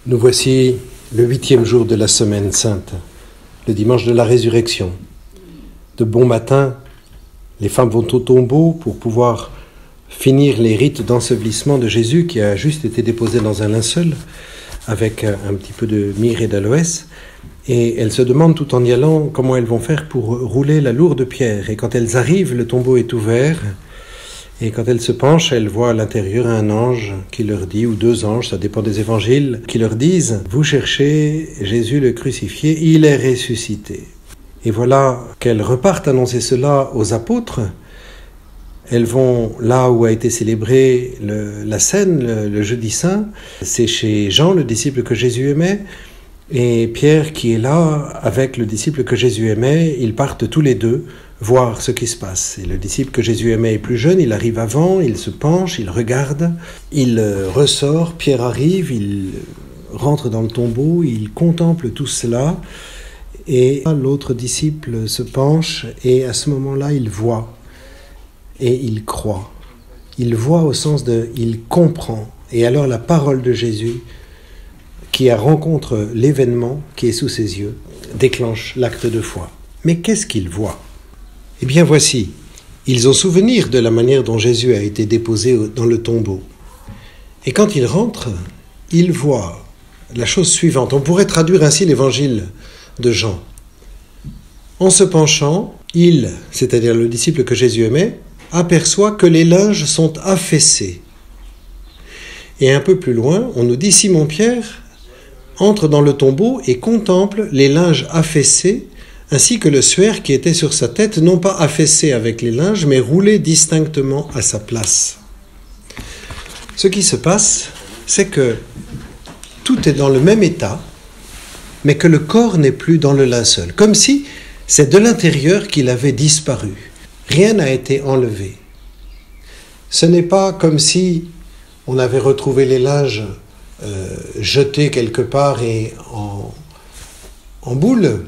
Nous voici le 8e jour de la semaine sainte, le dimanche de la résurrection. De bon matin, les femmes vont au tombeau pour pouvoir finir les rites d'ensevelissement de Jésus qui a juste été déposé dans un linceul avec un petit peu de myrrhe et d'aloès. Et elles se demandent tout en y allant comment elles vont faire pour rouler la lourde pierre. Et quand elles arrivent, le tombeau est ouvert. Et quand elles se penchent, elles voient à l'intérieur un ange qui leur dit, ou deux anges, ça dépend des évangiles, qui leur disent « Vous cherchez Jésus le crucifié, il est ressuscité ». Et voilà qu'elles repartent annoncer cela aux apôtres. Elles vont là où a été célébrée la scène, le jeudi saint. C'est chez Jean, le disciple que Jésus aimait. Et Pierre qui est là avec le disciple que Jésus aimait, ils partent tous les deux voir ce qui se passe. Et le disciple que Jésus aimait est plus jeune, il arrive avant, il se penche, il regarde, il ressort, Pierre arrive, il rentre dans le tombeau, il contemple tout cela, et l'autre disciple se penche, et à ce moment-là, il voit, et il croit. Il voit au sens de, il comprend. Et alors la parole de Jésus, qui rencontre l'événement qui est sous ses yeux, déclenche l'acte de foi. Mais qu'est-ce qu'il voit ? Eh bien voici, ils ont souvenir de la manière dont Jésus a été déposé dans le tombeau. Et quand ils rentrent, ils voient la chose suivante. On pourrait traduire ainsi l'évangile de Jean. En se penchant, il, c'est-à-dire le disciple que Jésus aimait, aperçoit que les linges sont affaissés. Et un peu plus loin, on nous dit Simon-Pierre entre dans le tombeau et contemple les linges affaissés ainsi que le suaire qui était sur sa tête, non pas affaissé avec les linges, mais roulé distinctement à sa place. Ce qui se passe, c'est que tout est dans le même état, mais que le corps n'est plus dans le linceul, comme si c'est de l'intérieur qu'il avait disparu. Rien n'a été enlevé. Ce n'est pas comme si on avait retrouvé les linges jetés quelque part et en boule.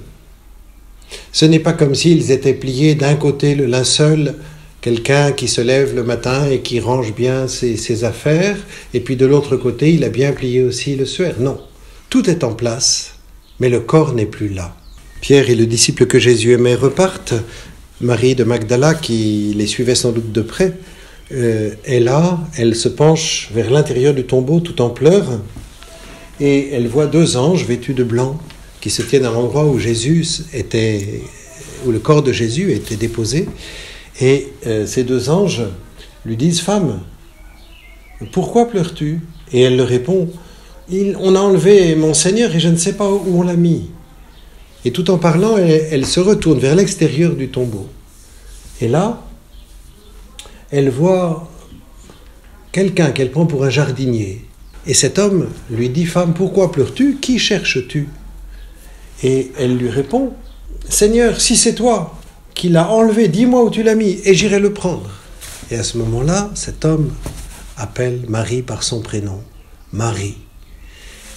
Ce n'est pas comme s'ils étaient pliés d'un côté le linceul, quelqu'un qui se lève le matin et qui range bien ses affaires, et puis de l'autre côté, il a bien plié aussi le suaire. Non, tout est en place, mais le corps n'est plus là. Pierre et le disciple que Jésus aimait repartent. Marie de Magdala, qui les suivait sans doute de près, est là, elle se penche vers l'intérieur du tombeau tout en pleurs, et elle voit deux anges vêtus de blanc, qui se tiennent à l'endroit où le corps de Jésus était déposé. Et ces deux anges lui disent « Femme, pourquoi pleures-tu » Et elle leur répond « On a enlevé mon Seigneur et je ne sais pas où on l'a mis. » Et tout en parlant, elle se retourne vers l'extérieur du tombeau. Et là, elle voit quelqu'un qu'elle prend pour un jardinier. Et cet homme lui dit « Femme, pourquoi pleures-tu ? Qui cherches-tu » Et elle lui répond, « Seigneur, si c'est toi qui l'as enlevé, dis-moi où tu l'as mis et j'irai le prendre. » Et à ce moment-là, cet homme appelle Marie par son prénom, Marie.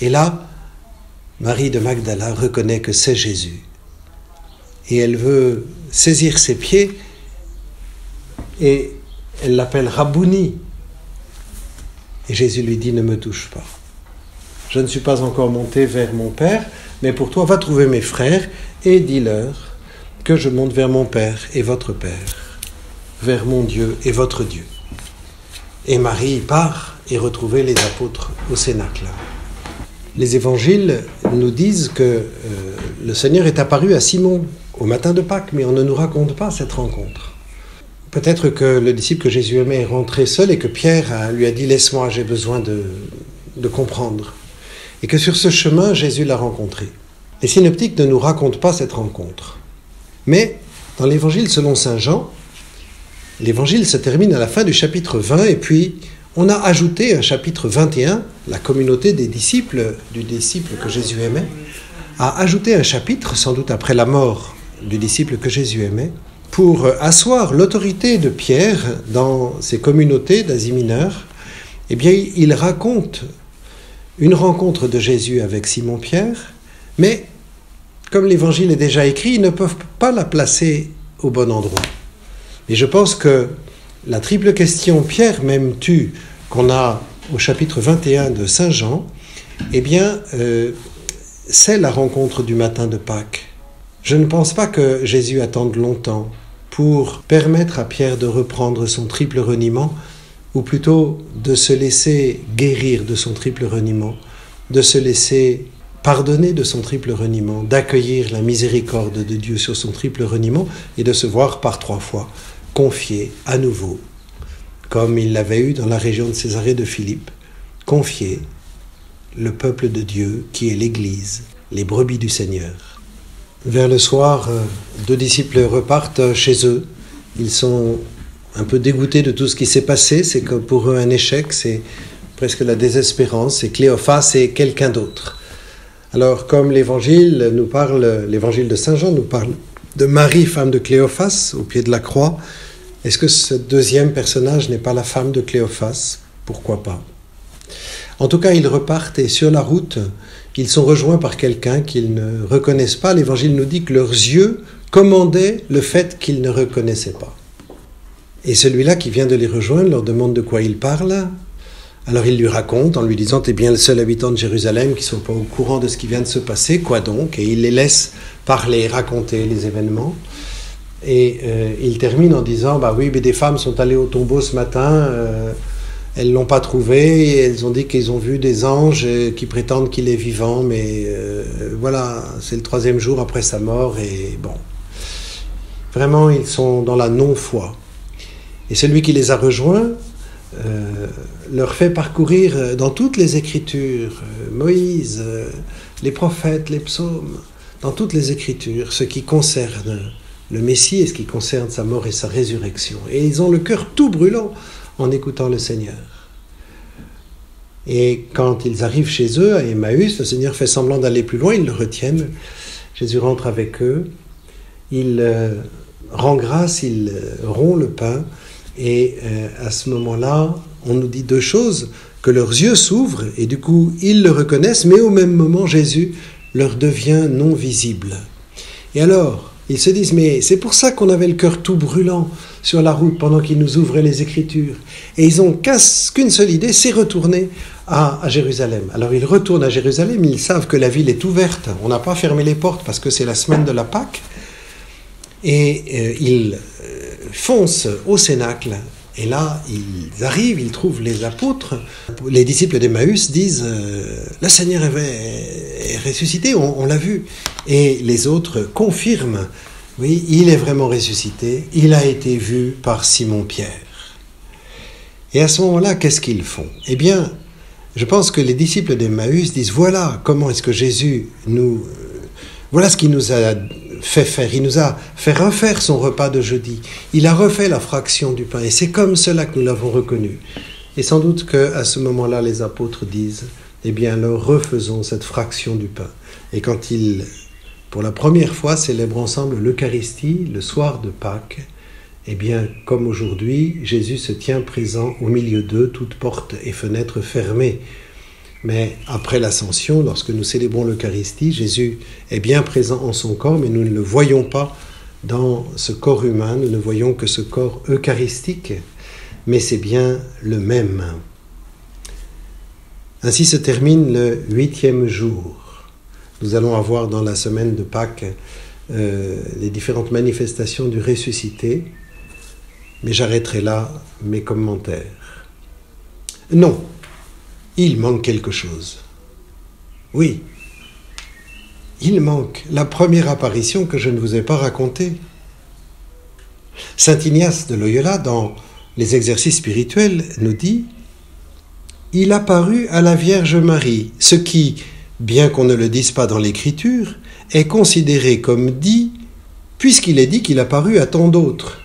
Et là, Marie de Magdala reconnaît que c'est Jésus. Et elle veut saisir ses pieds et elle l'appelle Rabouni. Et Jésus lui dit, « Ne me touche pas. Je ne suis pas encore monté vers mon Père, mais pour toi, va trouver mes frères et dis-leur que je monte vers mon Père et votre Père, vers mon Dieu et votre Dieu. » Et Marie part et retrouve les apôtres au Cénacle. Les évangiles nous disent que le Seigneur est apparu à Simon au matin de Pâques, mais on ne nous raconte pas cette rencontre. Peut-être que le disciple que Jésus aimait est rentré seul et que Pierre lui a dit « Laisse-moi, j'ai besoin de comprendre ». Et que sur ce chemin, Jésus l'a rencontré. Les synoptiques ne nous racontent pas cette rencontre. Mais dans l'évangile selon saint Jean, l'évangile se termine à la fin du chapitre 20 et puis on a ajouté un chapitre 21, la communauté des disciples, du disciple que Jésus aimait, a ajouté un chapitre, sans doute après la mort du disciple que Jésus aimait, pour asseoir l'autorité de Pierre dans ces communautés d'Asie mineure. Eh bien, il raconte une rencontre de Jésus avec Simon-Pierre, mais comme l'évangile est déjà écrit, ils ne peuvent pas la placer au bon endroit. Et je pense que la triple question « Pierre, m'aimes-tu » qu'on a au chapitre 21 de Saint Jean eh bien, c'est la rencontre du matin de Pâques. Je ne pense pas que Jésus attende longtemps pour permettre à Pierre de reprendre son triple reniement, ou plutôt de se laisser guérir de son triple reniement, de se laisser pardonner de son triple reniement, d'accueillir la miséricorde de Dieu sur son triple reniement et de se voir par 3 fois confié à nouveau, comme il l'avait eu dans la région de Césarée de Philippe, confier le peuple de Dieu qui est l'Église, les brebis du Seigneur. Vers le soir, 2 disciples repartent chez eux. Ils sont un peu dégoûtés de tout ce qui s'est passé. C'est que pour eux un échec, c'est presque la désespérance. C'est Cléophas et quelqu'un d'autre. Alors, comme l'évangile de Saint Jean nous parle de Marie, femme de Cléophas, au pied de la croix, est-ce que ce deuxième personnage n'est pas la femme de Cléophas ? Pourquoi pas ? En tout cas, ils repartent et sur la route, ils sont rejoints par quelqu'un qu'ils ne reconnaissent pas. L'évangile nous dit que leurs yeux commandaient le fait qu'ils ne reconnaissaient pas. Et celui-là qui vient de les rejoindre leur demande de quoi il parle. Alors il lui raconte en lui disant « T'es bien le seul habitant de Jérusalem qui ne sont pas au courant de ce qui vient de se passer, quoi donc ?» Et il les laisse parler, raconter les événements. Et il termine en disant « Bah oui, mais des femmes sont allées au tombeau ce matin, elles ne l'ont pas trouvé, et elles ont dit qu'ils ont vu des anges qui prétendent qu'il est vivant, mais voilà, c'est le 3e jour après sa mort, et bon. » Vraiment, ils sont dans la non-foi. Et celui qui les a rejoints leur fait parcourir dans toutes les Écritures, Moïse, les prophètes, les psaumes, dans toutes les Écritures, ce qui concerne le Messie et ce qui concerne sa mort et sa résurrection. Et ils ont le cœur tout brûlant en écoutant le Seigneur. Et quand ils arrivent chez eux, à Emmaüs, le Seigneur fait semblant d'aller plus loin, ils le retiennent. Jésus rentre avec eux, il rend grâce, il rompt le pain, et à ce moment-là, on nous dit 2 choses, que leurs yeux s'ouvrent, et du coup, ils le reconnaissent, mais au même moment, Jésus leur devient non visible. Et alors, ils se disent, mais c'est pour ça qu'on avait le cœur tout brûlant sur la route pendant qu'ils nous ouvraient les Écritures. Et ils n'ont qu'une seule idée, c'est retourner à Jérusalem. Alors ils retournent à Jérusalem, ils savent que la ville est ouverte, on n'a pas fermé les portes parce que c'est la semaine de la Pâque, et ils foncent au Cénacle. Et là, ils arrivent, ils trouvent les apôtres. Les disciples d'Emmaüs disent « Le Seigneur est ressuscité, on l'a vu. » Et les autres confirment « Oui, il est vraiment ressuscité, il a été vu par Simon-Pierre. » Et à ce moment-là, qu'est-ce qu'ils font ? Eh bien, je pense que les disciples d'Emmaüs disent « Voilà comment est-ce que Jésus voilà ce qu'il nous a fait faire. Il nous a fait refaire son repas de jeudi. Il a refait la fraction du pain. Et c'est comme cela que nous l'avons reconnu. Et sans doute qu'à ce moment-là, les apôtres disent, eh bien alors refaisons cette fraction du pain. Et quand ils, pour la première fois, célèbrent ensemble l'Eucharistie, le soir de Pâques, eh bien, comme aujourd'hui, Jésus se tient présent au milieu d'eux, toutes portes et fenêtres fermées. Mais après l'ascension, lorsque nous célébrons l'Eucharistie, Jésus est bien présent en son corps, mais nous ne le voyons pas dans ce corps humain, nous ne voyons que ce corps eucharistique, mais c'est bien le même. Ainsi se termine le 8e jour. Nous allons avoir dans la semaine de Pâques les différentes manifestations du ressuscité, mais j'arrêterai là mes commentaires. Non, il manque quelque chose. Oui, il manque la première apparition que je ne vous ai pas racontée. Saint Ignace de Loyola, dans les exercices spirituels, nous dit « Il apparut à la Vierge Marie, ce qui, bien qu'on ne le dise pas dans l'Écriture, est considéré comme dit, puisqu'il est dit qu'il apparut à tant d'autres.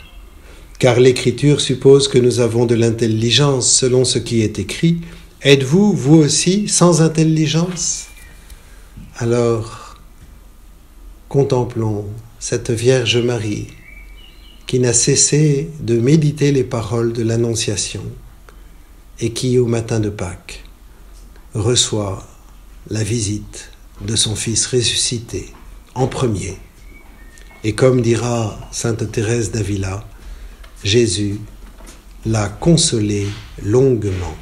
Car l'Écriture suppose que nous avons de l'intelligence selon ce qui est écrit. Êtes-vous, vous aussi, sans intelligence ? Alors, contemplons cette Vierge Marie qui n'a cessé de méditer les paroles de l'Annonciation et qui, au matin de Pâques, reçoit la visite de son Fils ressuscité en premier. Et comme dira sainte Thérèse d'Avila, Jésus l'a consolé longuement.